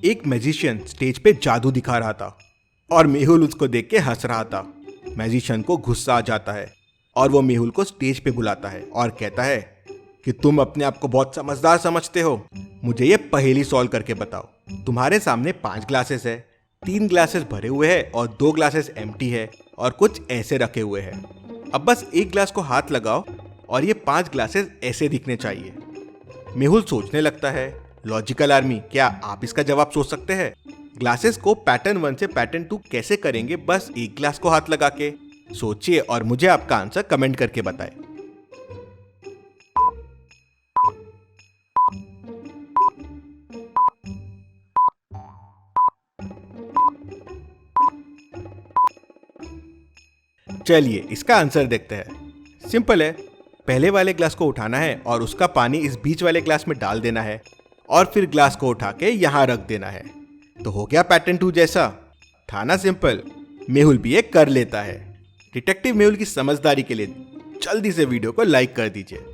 एक magician stage पे जादू दिखा रहा था और मेहुल उसको देख के हंस रहा था। मैजिशियन को गुस्सा आ जाता है और वो मेहुल को स्टेज पे बुलाता है और कहता है कि तुम अपने आप को बहुत समझदार समझते हो, मुझे ये पहेली सॉल्व करके बताओ। तुम्हारे सामने 5 ग्लासेस है, 3 ग्लासेस भरे हुए हैं और 2 ग्लासेस एम्प्टी है और कुछ ऐसे रखे हुए हैं। अब बस एक ग्लास को हाथ लगाओ और ये 5 ग्लासेस ऐसे दिखने चाहिए। मेहुल सोचने लगता है, लॉजिकल आर्मी, क्या आप इसका जवाब सोच सकते हैं? ग्लासेस को पैटर्न 1 से पैटर्न 2 कैसे करेंगे बस एक ग्लास को हाथ लगा के? सोचिए और मुझे आपका आंसर कमेंट करके बताएं। चलिए इसका आंसर देखते हैं। सिंपल है, पहले वाले ग्लास को उठाना है और उसका पानी इस बीच वाले ग्लास में डाल देना है और फिर ग्लास को उठा के यहाँ रख देना है। तो हो गया पैटर्न 2 जैसा। था ना सिंपल? मेहुल भी ये कर लेता है। डिटेक्टिव मेहुल की समझदारी के लिए जल्दी से वीडियो को लाइक कर दीजिए।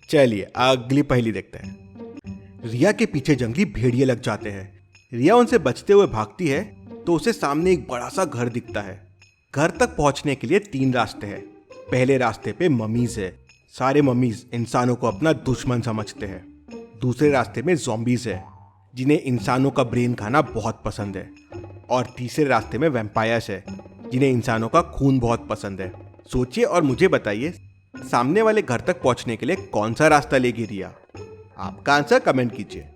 चलिए अगली पहेली देखते हैं। रिया के पीछे जंगली भेड़िए लग जाते हैं। रिया उनसे बचते हुए भागती है तो उसे सामने एक बड़ा सा घर दिखता है। घर तक पहुंचने के लिए 3 रास्ते हैं। पहले रास्ते पे ममीज है। सारे ममीज इंसानों को अपना दुश्मन समझते हैं। दूसरे रास्ते में ज़ॉम्बीज है जिन्हें इंसानों का ब्रेन खाना बहुत पसंद है। और तीसरे रास्ते में वैम्पायर्स है जिन्हें इंसानों का खून बहुत पसंद है। सोचिए और मुझे बताइए, सामने वाले घर तक पहुंचने के लिए कौन सा रास्ता लेगी रिया? आपका आंसर कमेंट कीजिए।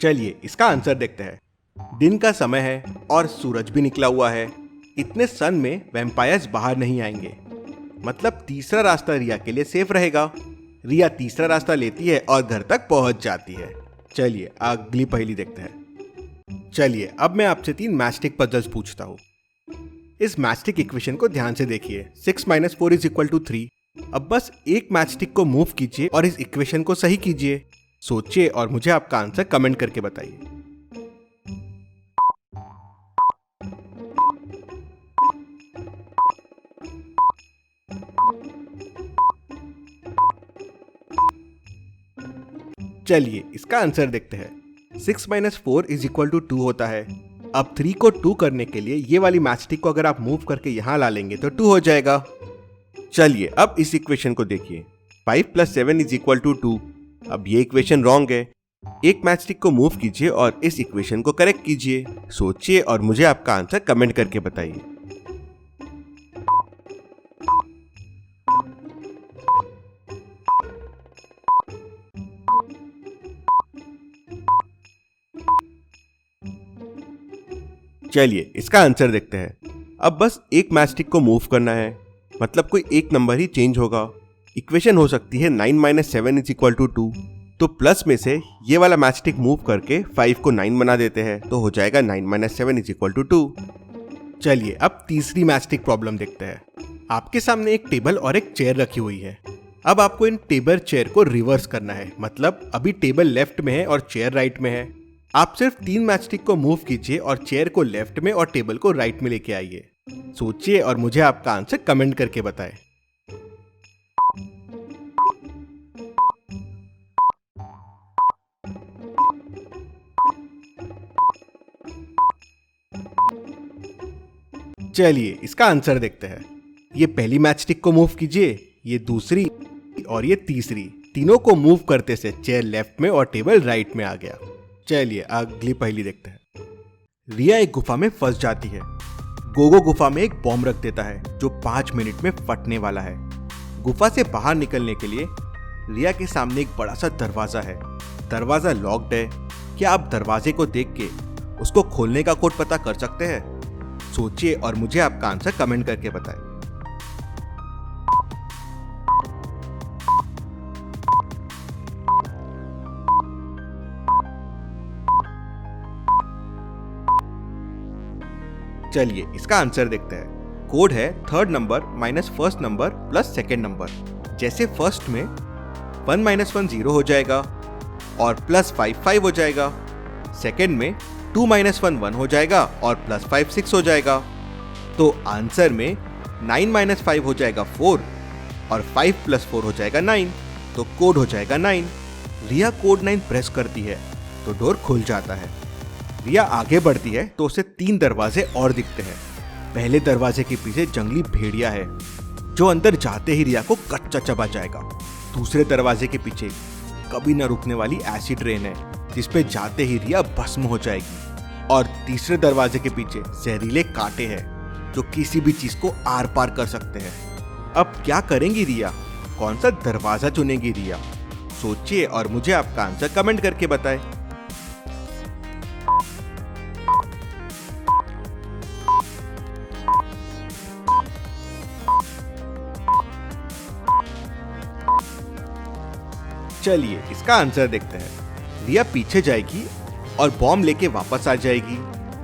चलिए इसका आंसर देखते हैं। दिन का समय है और सूरज भी निकला हुआ है। इतने सन में वैम्पायर्स बाहर नहीं आएंगे, मतलब तीसरा रास्ता रिया के लिए सेफ रहेगा। रिया तीसरा रास्ता लेती है और घर तक पहुंच जाती है। चलिए अगली पहेली देखते हैं। चलिए अब मैं आपसे 3 मैचस्टिक पजल्स पूछता हूँ। इस मैचस्टिक इक्वेशन को ध्यान से देखिए। 6 - 4 = 3। अब बस एक मैचस्टिक को मूव कीजिए और इस इक्वेशन को सही कीजिए। सोचिए और मुझे आपका आंसर कमेंट करके बताइए। चलिए इसका आंसर देखते हैं। 6 - 4 = 2 होता है। अब 3 को 2 करने के लिए ये वाली मैचस्टिक को अगर आप मूव करके यहाँ ला लेंगे तो 2 हो जाएगा। चलिए अब इस इक्वेशन को देखिए। 5 + 7 = 2। अब ये इक्वेशन रॉन्ग है। एक मैचस्टिक को मूव कीजिए और इस इक्वेशन को करेक्ट कीजिए। सोचिए और मुझे आपका आंसर कमेंट करके बताइए। चलिए इसका आंसर देखते हैं। अब बस एक मैचस्टिक को मूव करना है, मतलब कोई एक नंबर ही चेंज होगा। इक्वेशन हो सकती है 9 - 7 = 2। तो प्लस में से ये वाला मैचस्टिक मूव करके 5 को 9 बना देते हैं, तो हो जाएगा 9 - 7 = 2। चलिए अब तीसरी मैचस्टिक प्रॉब्लम देखते हैं। आपके सामने एक टेबल और एक चेयर रखी हुई है। अब आपको इन टेबल चेयर को रिवर्स करना है, मतलब अभी टेबल लेफ्ट में है और चेयर राइट में है। आप सिर्फ 3 मैचस्टिक को मूव कीजिए और चेयर को लेफ्ट में और टेबल को राइट में लेके आइए। सोचिए और मुझे आपका आंसर कमेंट करके बताएं। चलिए इसका आंसर देखते हैं। ये पहली मैचस्टिक को मूव कीजिए, ये दूसरी और ये तीसरी। तीनों को मूव करते से चेयर लेफ्ट में और टेबल राइट में आ गया। चलिए अगली पहेली देखते हैं। रिया एक गुफा में फंस जाती है। गोगो गुफा में एक बॉम्ब रख देता है जो 5 मिनट में फटने वाला है। गुफा से बाहर निकलने के लिए रिया के सामने एक बड़ा सा दरवाजा है। दरवाजा लॉक्ड है। क्या आप दरवाजे को देख के उसको खोलने का कोड पता कर सकते हैं? सोचिए और मुझे आपका आंसर कमेंट करके बताएं। चलिए इसका आंसर देखते हैं। कोड है 3rd number - 1st number + 2nd number. जैसे फर्स्ट में 1 - 1 0 हो जाएगा और +5 5 हो जाएगा। सेकंड में 2 - 1 1 हो जाएगा और +5 6 हो जाएगा। तो आंसर में 9 - 5 हो जाएगा 4 और 5 + 4 हो जाएगा 9, तो कोड हो जाएगा 9। रिया कोड 9 प्रेस करती है तो डोर खुल जाता है। रिया आगे बढ़ती है तो उसे 3 दरवाजे और दिखते हैं। पहले दरवाजे के पीछे जंगली भेड़िया है जो अंदर जाते ही रिया को कच्चा चबा जाएगा। दूसरे दरवाजे के पीछे कभी न रुकने वाली एसिड रेन है जिसपे जाते ही रिया भस्म हो जाएगी। और तीसरे दरवाजे के पीछे जहरीले कांटे हैं जो किसी भी चीज को आर पार कर सकते हैं। अब क्या करेंगी रिया? कौन सा दरवाजा चुनेगी रिया? सोचिए और मुझे आपका आंसर कमेंट करके बताएं। चलिए इसका आंसर देखते हैं। रिया पीछे जाएगी और बॉम्ब लेके वापस आ जाएगी।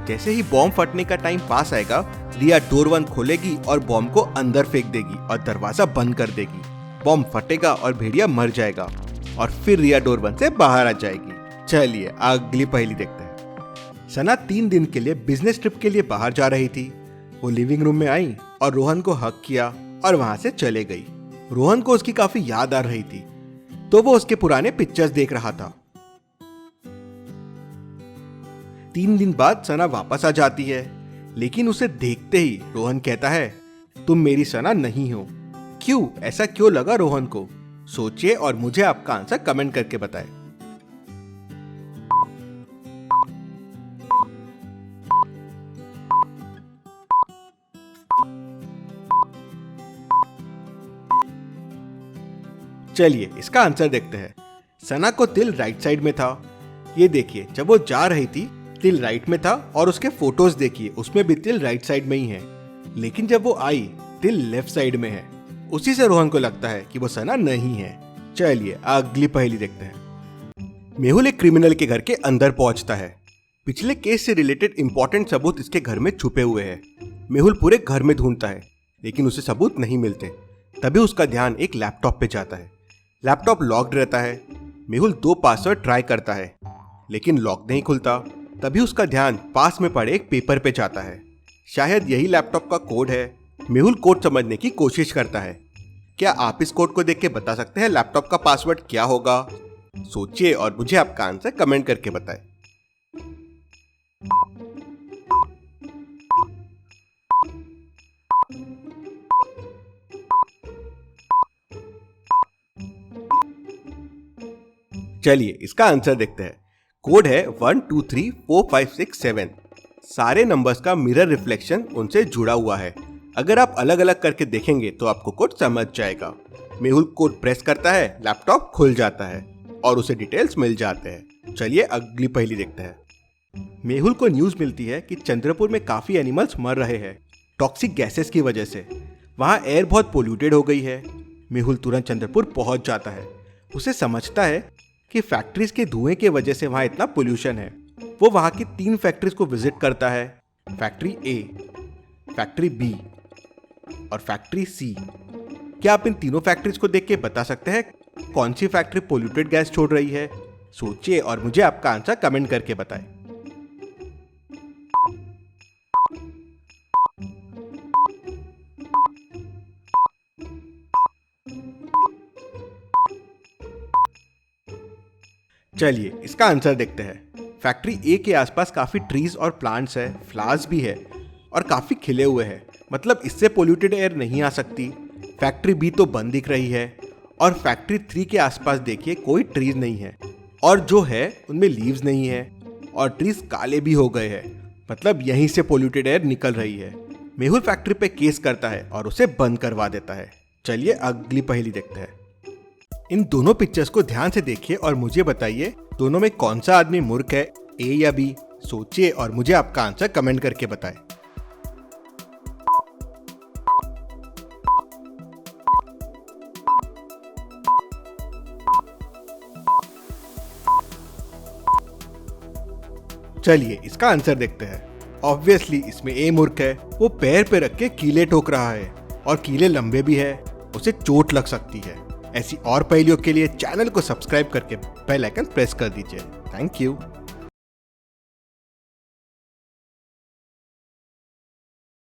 जैसे ही बॉम्ब फटने का टाइम पास आएगा, रिया डोर 1 खोलेगी और बॉम्ब को अंदर फेंक देगी और दरवाजा बंद कर देगी। बॉम्ब फटेगा और भेड़िया मर जाएगा और फिर रिया डोर 1 से बाहर आ जाएगी। चलिए अगली पहेली देखते हैं। सना 3 दिन के लिए बिजनेस ट्रिप के लिए बाहर जा रही थी। वो लिविंग रूम में आई और रोहन को हक किया और वहां से चले गई। रोहन को उसकी काफी याद आ रही थी तो वो उसके पुराने पिक्चर्स देख रहा था। 3 दिन बाद सना वापस आ जाती है, लेकिन उसे देखते ही रोहन कहता है, तुम मेरी सना नहीं हो। क्यों? ऐसा क्यों लगा रोहन को? सोचिए और मुझे आपका आंसर कमेंट करके बताएं। चलिए इसका आंसर देखते हैं। सना को तिल राइट साइड में था। ये देखिए, जब वो जा रही थी तिल राइट में था और उसके फोटोज देखिए, उसमें भी तिल राइट साइड में ही है। लेकिन जब वो आई तिल लेफ्ट साइड में है। उसी से रोहन को लगता है कि वो सना नहीं है। चलिए अगली पहेली देखते हैं। मेहुल एक क्रिमिनल के घर के अंदर पहुंचता है। पिछले केस से रिलेटेड इंपॉर्टेंट सबूत इसके घर में छुपे हुए हैं। मेहुल पूरे घर में ढूंढता है लेकिन उसे सबूत नहीं मिलते। तभी उसका ध्यान एक लैपटॉप पे जाता है। लैपटॉप लॉक्ड रहता है। मेहुल 2 पासवर्ड ट्राई करता है लेकिन लॉक नहीं खुलता। तभी उसका ध्यान पास में पड़े एक पेपर पे जाता है। शायद यही लैपटॉप का कोड है। मेहुल कोड समझने की कोशिश करता है। क्या आप इस कोड को देख के बता सकते हैं लैपटॉप का पासवर्ड क्या होगा? सोचिए और मुझे आपका आंसर कमेंट करके बताएं। चलिए इसका आंसर देखते हैं। कोड है 1 2 3 4 5 6 7। सारे नंबर्स का मिरर रिफ्लेक्शन उनसे जुड़ा हुआ है। अगर आप अलग अलग करके देखेंगे तो आपको कोड समझ जाएगा। मेहुल कोड प्रेस करता है, लैपटॉप खुल जाता है और उसे डिटेल्स मिल जाते हैं। चलिए अगली पहेली देखते हैं। मेहुल को न्यूज मिलती है कि चंद्रपुर में काफी एनिमल्स मर रहे हैं टॉक्सिक गैसेस की वजह से। वहाँ एयर बहुत पोल्यूटेड हो गई है। मेहुल तुरंत चंद्रपुर पहुंच जाता है। उसे समझता है कि फैक्ट्रीज के धुएं के वजह से वहाँ इतना पोल्यूशन है। वो वहाँ की 3 फैक्ट्रीज को विजिट करता है। फैक्ट्री ए, फैक्ट्री बी और फैक्ट्री सी। क्या आप इन तीनों फैक्ट्रीज को देख के बता सकते हैं कौन सी फैक्ट्री पोल्यूटेड गैस छोड़ रही है? सोचिए और मुझे आपका आंसर कमेंट करके बताएं। चलिए इसका आंसर देखते हैं। फैक्ट्री ए के आसपास काफी ट्रीज और प्लांट्स है, फ्लावर्स भी है और काफी खिले हुए हैं। मतलब इससे पोल्यूटेड एयर नहीं आ सकती। फैक्ट्री बी तो बंद दिख रही है और फैक्ट्री 3 के आसपास देखिए कोई ट्रीज नहीं है और जो है उनमें लीव्स नहीं है और ट्रीज काले भी हो गए हैं। मतलब यहीं से पोल्यूटेड एयर निकल रही है। मेहुल फैक्ट्री पे केस करता है और उसे बंद करवा देता है। चलिए अगली पहेली देखते हैं। इन दोनों पिक्चर्स को ध्यान से देखिए और मुझे बताइए दोनों में कौन सा आदमी मूर्ख है, ए या बी? सोचिए और मुझे आपका आंसर कमेंट करके बताएं। चलिए इसका आंसर देखते हैं। ऑब्वियसली इसमें ए मूर्ख है। वो पैर पे रख के कीले ठोक रहा है और कीले लंबे भी है, उसे चोट लग सकती है। ऐसी और पहेलियों के लिए चैनल को सब्सक्राइब करके बेल आइकन प्रेस कर दीजिए। Thank you.